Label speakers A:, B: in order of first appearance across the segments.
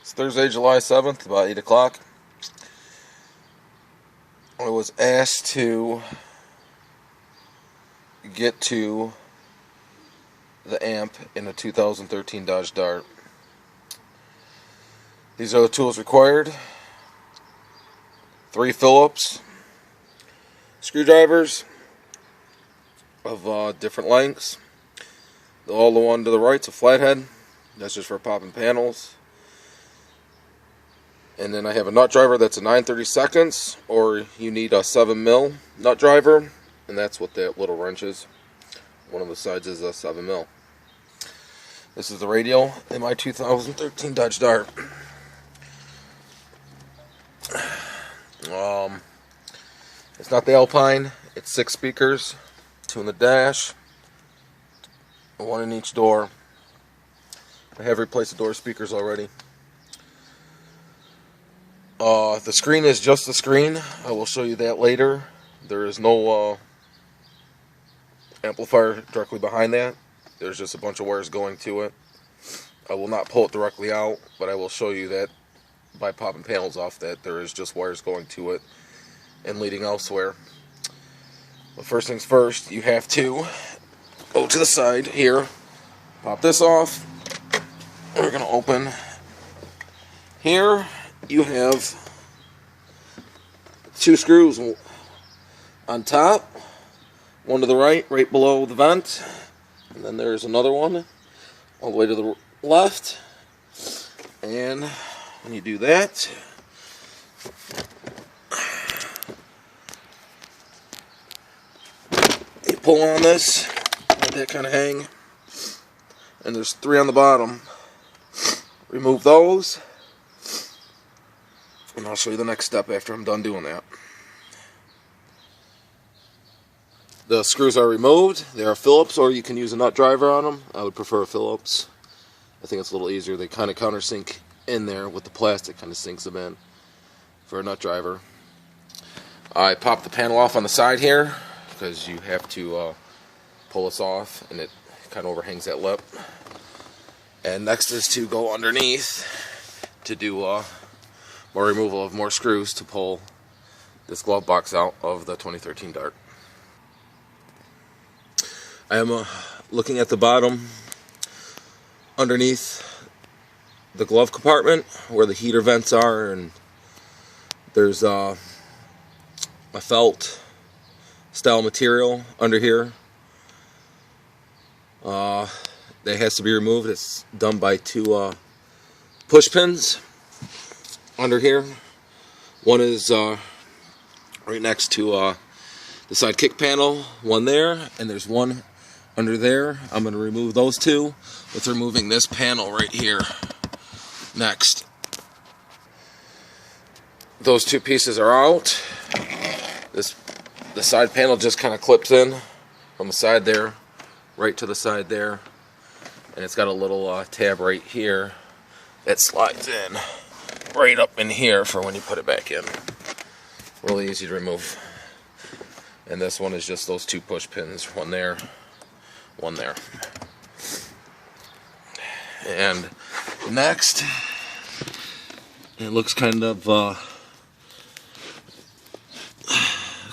A: It's Thursday, July 7th, about 8 o'clock. I was asked to get to the amp in a 2013 Dodge Dart. These are the tools required: 3 Phillips screwdrivers of different lengths. All the one to the right's a flathead. That's just for popping panels. And then I have a nut driver that's a 9/32, or you need a 7mm nut driver, and that's what that little wrench is. One of the sides is a 7mm. This is the radial in my 2013 Dodge Dart. It's not the Alpine. It's 6 speakers, 2 in the dash, 1 in each door. I have replaced the door speakers already. The screen is just the screen. I will show you that later. There is no amplifier directly behind that. There's just a bunch of wires going to it. I will not pull it directly out, but I will show you that by popping panels off that there is just wires going to it and leading elsewhere. But first things first, you have to go to the side here, pop this off. We're going to open here. You have 2 screws on top, one to the right below the vent, and then there's another one all the way to the left. And when you do that, you pull on this, let that kind of hang, and there's 3 on the bottom. Remove those, and I'll show you the next step after I'm done doing that. The screws are removed. They are Phillips, or you can use a nut driver on them. I would prefer a Phillips. I think it's a little easier. They kind of countersink in there with the plastic, kind of sinks them in for a nut driver. I popped the panel off on the side here because you have to pull this off, and it kind of overhangs that lip. And next is to go underneath to do more removal of more screws to pull this glove box out of the 2013 Dart. I am looking at the bottom underneath the glove compartment where the heater vents are, and there's a felt style material under here. That has to be removed. It's done by 2 push pins under here. One is right next to the side kick panel, one there, and there's one under there. I'm going to remove those 2 with removing this panel right here next. Those 2 pieces are out. The side panel just kind of clips in from the side there, right to the side there, and it's got a little tab right here that slides in right up in here for when you put it back in. Really easy to remove. And this one is just those 2 push pins, one there, one there. And next, it looks kind of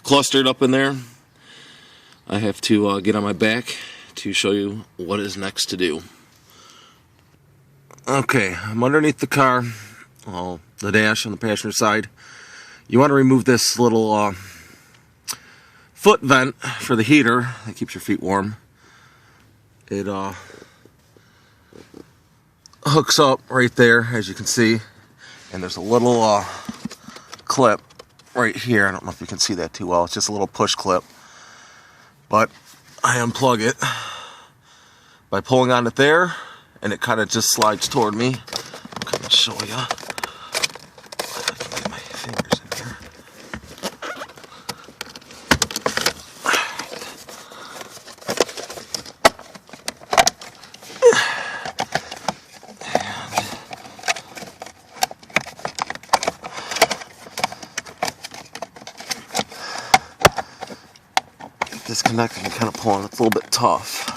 A: clustered up in there. I have to get on my back to show you what is next to do. Okay, I'm underneath the car, the dash on the passenger side. You want to remove this little foot vent for the heater that keeps your feet warm. It hooks up right there, as you can see, and there's a little clip right here. I don't know if you can see that too well. It's just a little push clip, but I unplug it by pulling on it there, and it kind of just slides toward me. I'm going to show you. If I can get my fingers in here. Disconnected and kind of pulling. It's a little bit tough.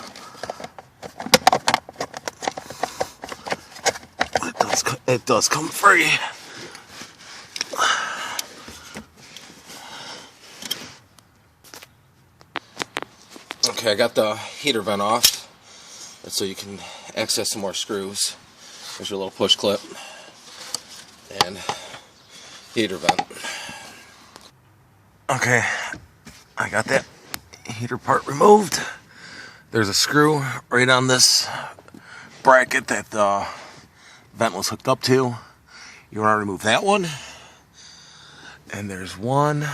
A: It does It does come free. Okay, I got the heater vent off. That's so you can access some more screws. There's your little push clip and heater vent. Okay, I got that heater part removed. There's a screw right on this bracket that the vent was hooked up to. You want to remove that one. And there's one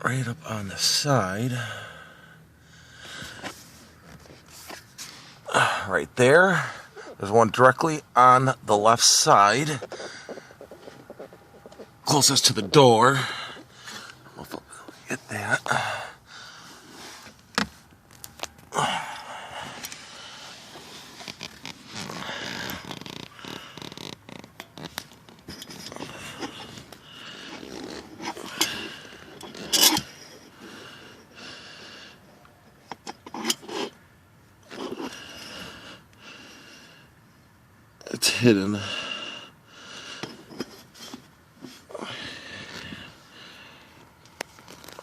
A: right up on the side. Right there. There's one directly on the left side, closest to the door. I don't know if I'll get that. It's hidden.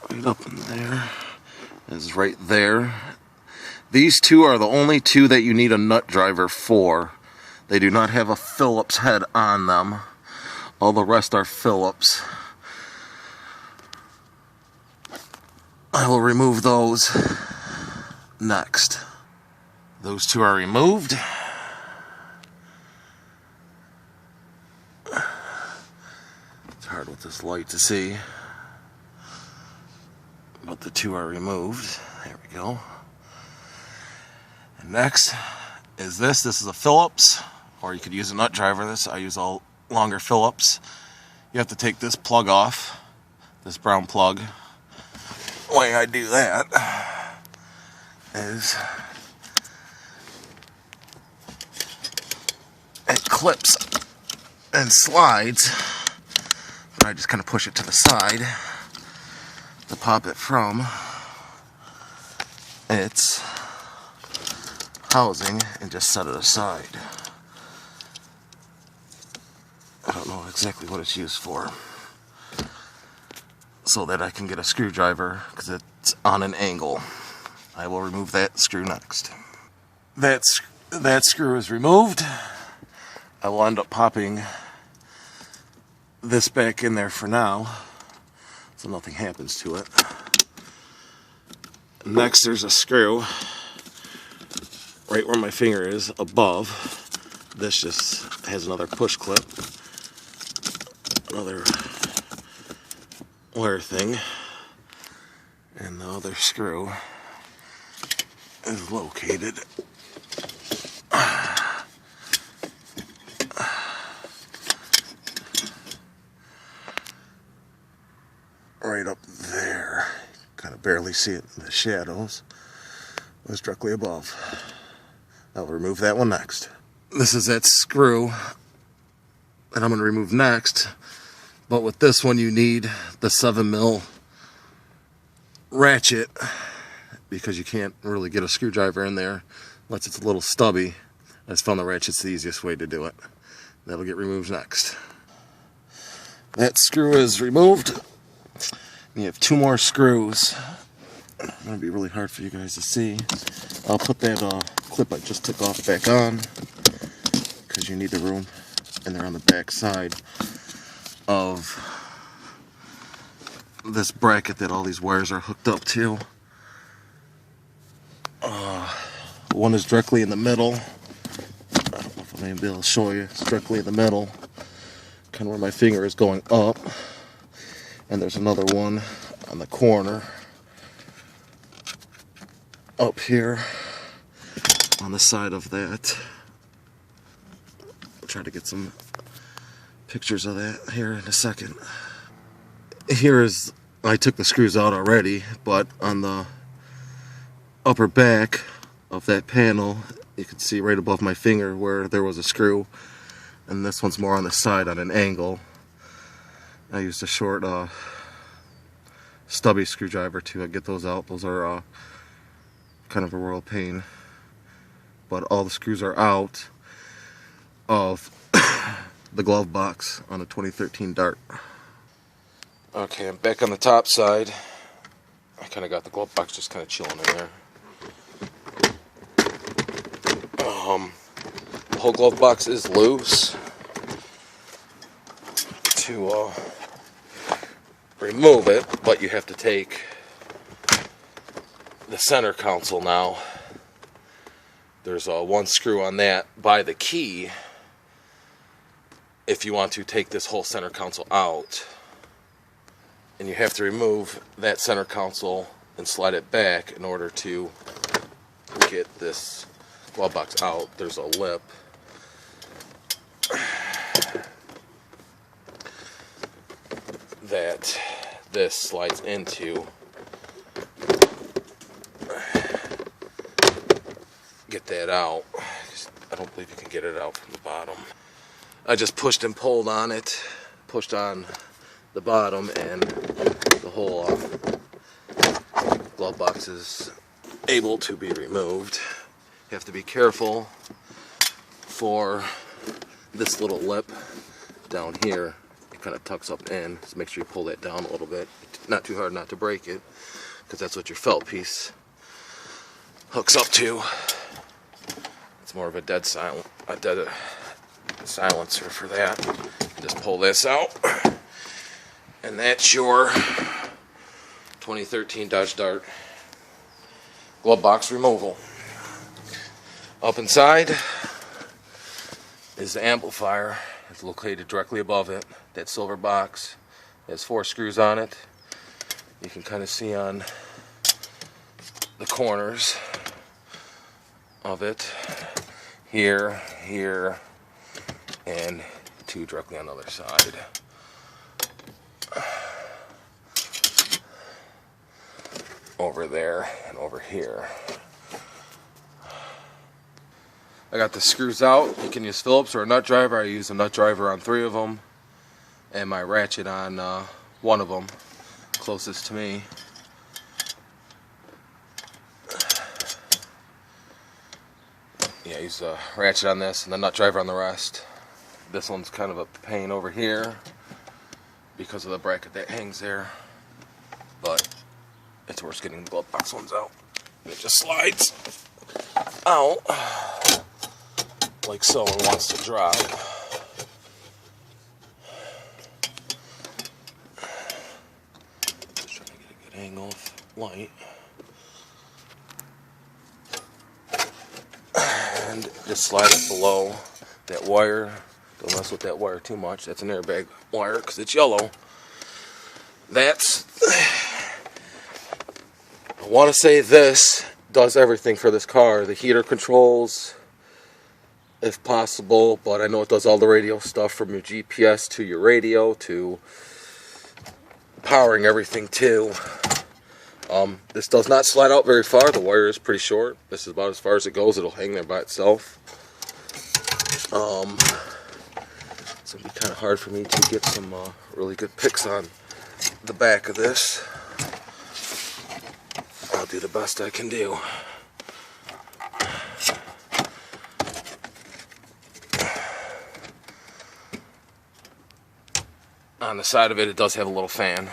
A: Right up in there. It's right there. These two are the only two that you need a nut driver for. They do not have a Phillips head on them. All the rest are Phillips. I will remove those next. Those two are removed. It's hard with this light to see, but the two are removed. There we go. And next is this. This is a Phillips, or you could use a nut driver. I use a longer Phillips. You have to take this plug off, this brown plug. The way I do that is it clips and slides. I just kind of push it to the side to pop it from its housing and just set it aside. I don't know exactly what it's used for, so that I can get a screwdriver because it's on an angle. I will remove that screw next. That screw is removed. I will end up popping this back in there for now, so nothing happens to it. Next, there's a screw right where my finger is above. This just has another push clip, another wire thing, and the other screw is located right up there. Kind of barely see it in the shadows. It was directly above. I'll remove that one next. This is that screw that I'm going to remove next. But with this one you need the 7mm ratchet, because you can't really get a screwdriver in there unless it's a little stubby. I just found the ratchet's the easiest way to do it. That'll get removed next. That screw is removed. You have two more screws. It's going to be really hard for you guys to see. I'll put that clip I just took off back on, because you need the room, and they're on the back side of this bracket that all these wires are hooked up to. One is directly in the middle. I don't know if I'm going to be able to show you. It's directly in the middle, kind of where my finger is going up. And there's another one on the corner up here on the side of that. I'll try to get some pictures of that here in a second. Here is, I took the screws out already, but on the upper back of that panel, you can see right above my finger where there was a screw, and this one's more on the side on an angle. I used a short stubby screwdriver to get those out. Those are kind of a royal pain, but all the screws are out. of the glove box on a 2013 Dart. Okay, I'm back on the top side. I kind of got the glove box just kind of chilling in there. The whole glove box is loose. To remove it, but you have to take the center console now. There's one screw on that by the key if you want to take this whole center console out. And you have to remove that center console and slide it back in order to get this glove box out. There's a lip. That this slides into. Get that out. I don't believe you can get it out from the bottom. I just pushed and pulled on it, pushed on the bottom, and the whole glove box is able to be removed. You have to be careful for this little lip down here. Kind of tucks up in, so make sure you pull that down a little bit, not too hard not to break it, because that's what your felt piece hooks up to. It's more of a dead silencer for that. Just pull this out, and that's your 2013 Dodge Dart glove box removal. Up inside is the amplifier. It's located directly above it. That silver box has 4 screws on it. You can kind of see on the corners of it. Here, here, and 2 directly on the other side. Over there and over here. I got the screws out. You can use Phillips or a nut driver. I use a nut driver on 3 of them, and my ratchet on 1 of them, closest to me. Yeah, I use a ratchet on this and the nut driver on the rest. This one's kind of a pain over here because of the bracket that hangs there, but it's worth getting the glove box ones out. It just slides out like so and wants to drop. Just trying to get a good angle of light. And just slide it below that wire. Don't mess with that wire too much. That's an airbag wire because it's yellow. That's... I want to say this does everything for this car. The heater controls, if possible, but I know it does all the radio stuff from your GPS to your radio to powering everything too. This does not slide out very far. The wire is pretty short. This is about as far as it goes. It'll hang there by itself. It's going to be kind of hard for me to get some really good pics on the back of this. I'll do the best I can do. On the side of it, it does have a little fan.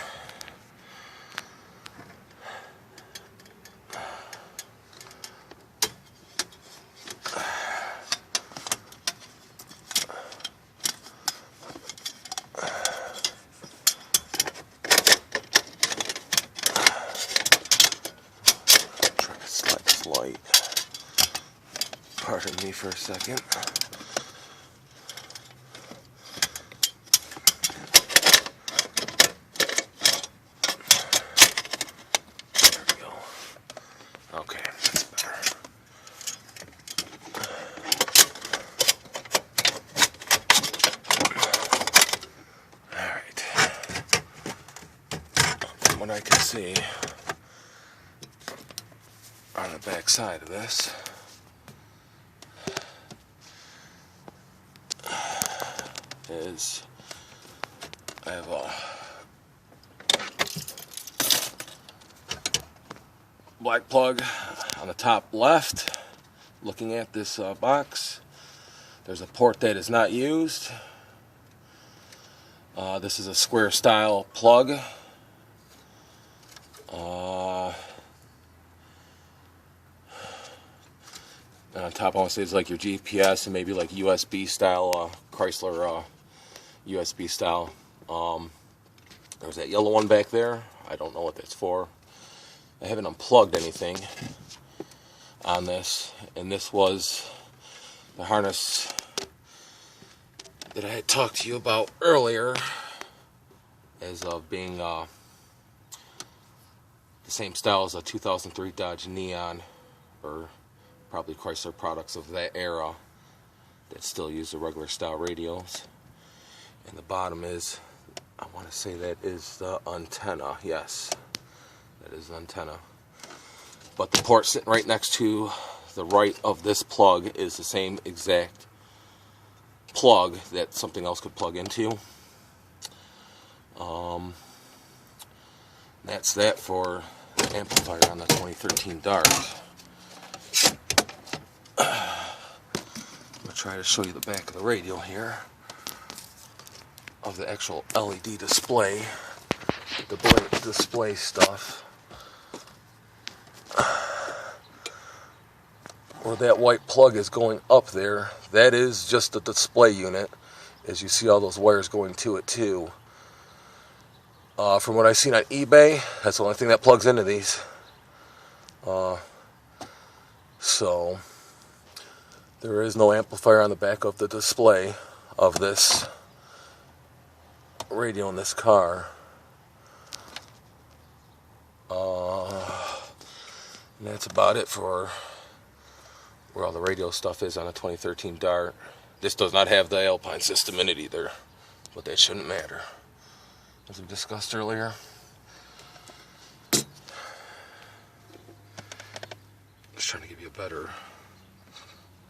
A: Try to slide this light. Pardon me for a second. Okay, that's better. Alright. From what I can see on the back side of this is I have a black plug on the top left looking at this box. There's a port that is not used. This is a square style plug. And on top, I want to say it's like your GPS and maybe like USB style, Chrysler USB style. There's that yellow one back there. I don't know what that's for. I haven't unplugged anything on this, and this was the harness that I had talked to you about earlier as of being the same style as a 2003 Dodge Neon, or probably Chrysler products of that era that still use the regular style radios. And the bottom is, I want to say that is the antenna. Yes, that is the antenna. But the port sitting right next to the right of this plug is the same exact plug that something else could plug into. That's that for the amplifier on the 2013 Dart. I'm going to try to show you the back of the radio here of the actual LED display, the display stuff. Where that white plug is going up there, that is just the display unit, as you see all those wires going to it too. From what I've seen on eBay, that's the only thing that plugs into these. So there is no amplifier on the back of the display of this radio in this car. And that's about it for where all the radio stuff is on a 2013 Dart. This does not have the Alpine system in it either, but that shouldn't matter, as we discussed earlier. Just trying to give you a better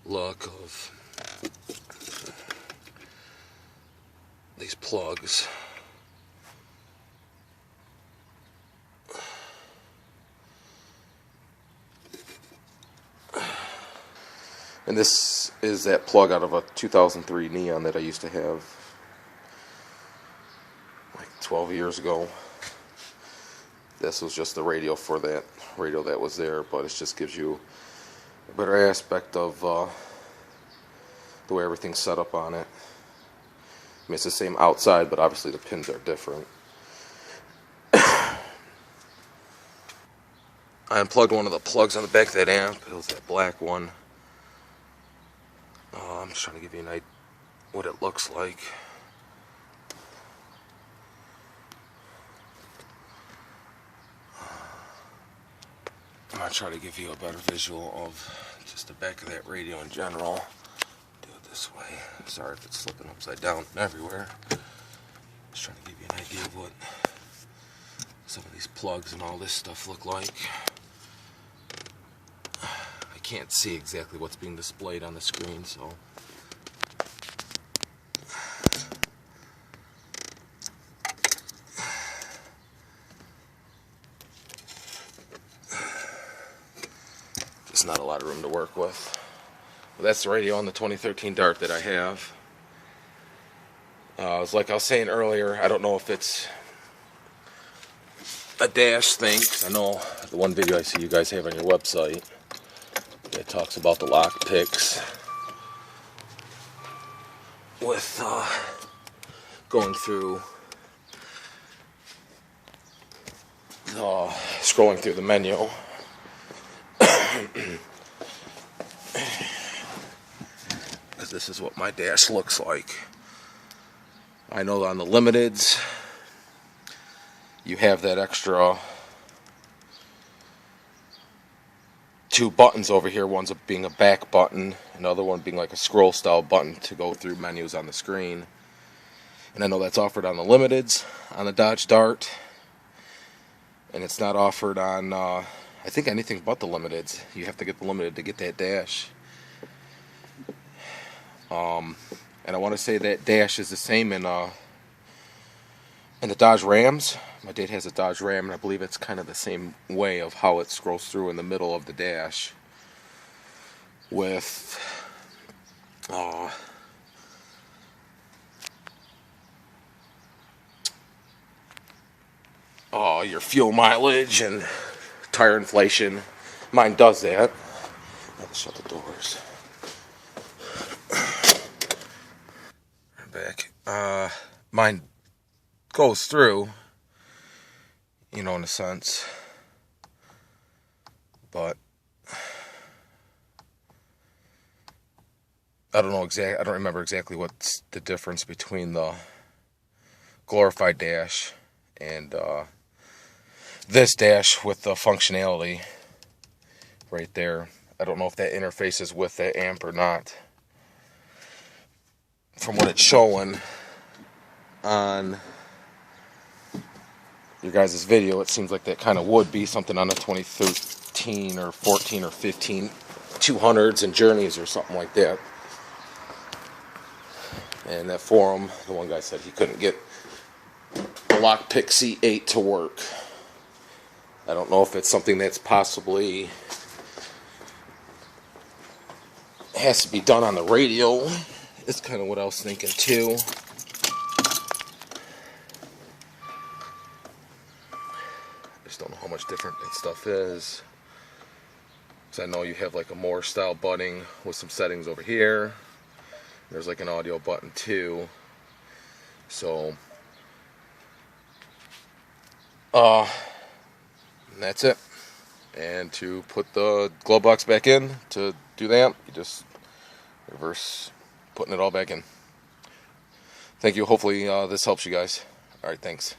A: look of these plugs. And this is that plug out of a 2003 Neon that I used to have like 12 years ago. This was just the radio for that radio that was there, but it just gives you a better aspect of the way everything's set up on it. I mean, it's the same outside, but obviously the pins are different. I unplugged one of the plugs on the back of that amp. It was that black one. I'm just trying to give you an idea what it looks like. I'm going to try to give you a better visual of just the back of that radio in general. Do it this way. Sorry if it's slipping upside down everywhere. Just trying to give you an idea of what some of these plugs and all this stuff look like. I can't see exactly what's being displayed on the screen, so just not a lot of room to work with. Well, that's the radio on the 2013 Dart that I have. It's like I was saying earlier, I don't know if it's a dash thing, 'cause I know the one video I see you guys have on your website, it talks about the lock picks with going through scrolling through the menu. Because this is what my dash looks like. I know on the limiteds you have that extra two buttons over here, one's being a back button, another one being like a scroll style button to go through menus on the screen. And I know that's offered on the limiteds on the Dodge Dart, and it's not offered on I think anything but the limiteds. You have to get the limited to get that dash. And I want to say that dash is the same in the Dodge Rams. My dad has a Dodge Ram, and I believe it's kind of the same way of how it scrolls through in the middle of the dash with Your fuel mileage and tire inflation. Mine does that. Let's shut the doors. Back. Mine goes through, in a sense, but I don't remember exactly what's the difference between the glorified dash and this dash with the functionality right there. I don't know if that interfaces with that amp or not. From what it's showing on your guys' video, it seems like that kind of would be something on the 2013 or 14 or 15 200s and Journeys or something like that. And that forum, the one guy said he couldn't get the Lockpick C8 to work. I don't know if it's something that's possibly has to be done on the radio. It's kind of what I was thinking too. I just don't know how much different that stuff is. Because I know you have like a Moore style butting with some settings over here. There's like an audio button too. So that's it. And to put the glove box back in to do the amp, you just reverse putting it all back in. Thank you. Hopefully this helps you guys. Alright, thanks.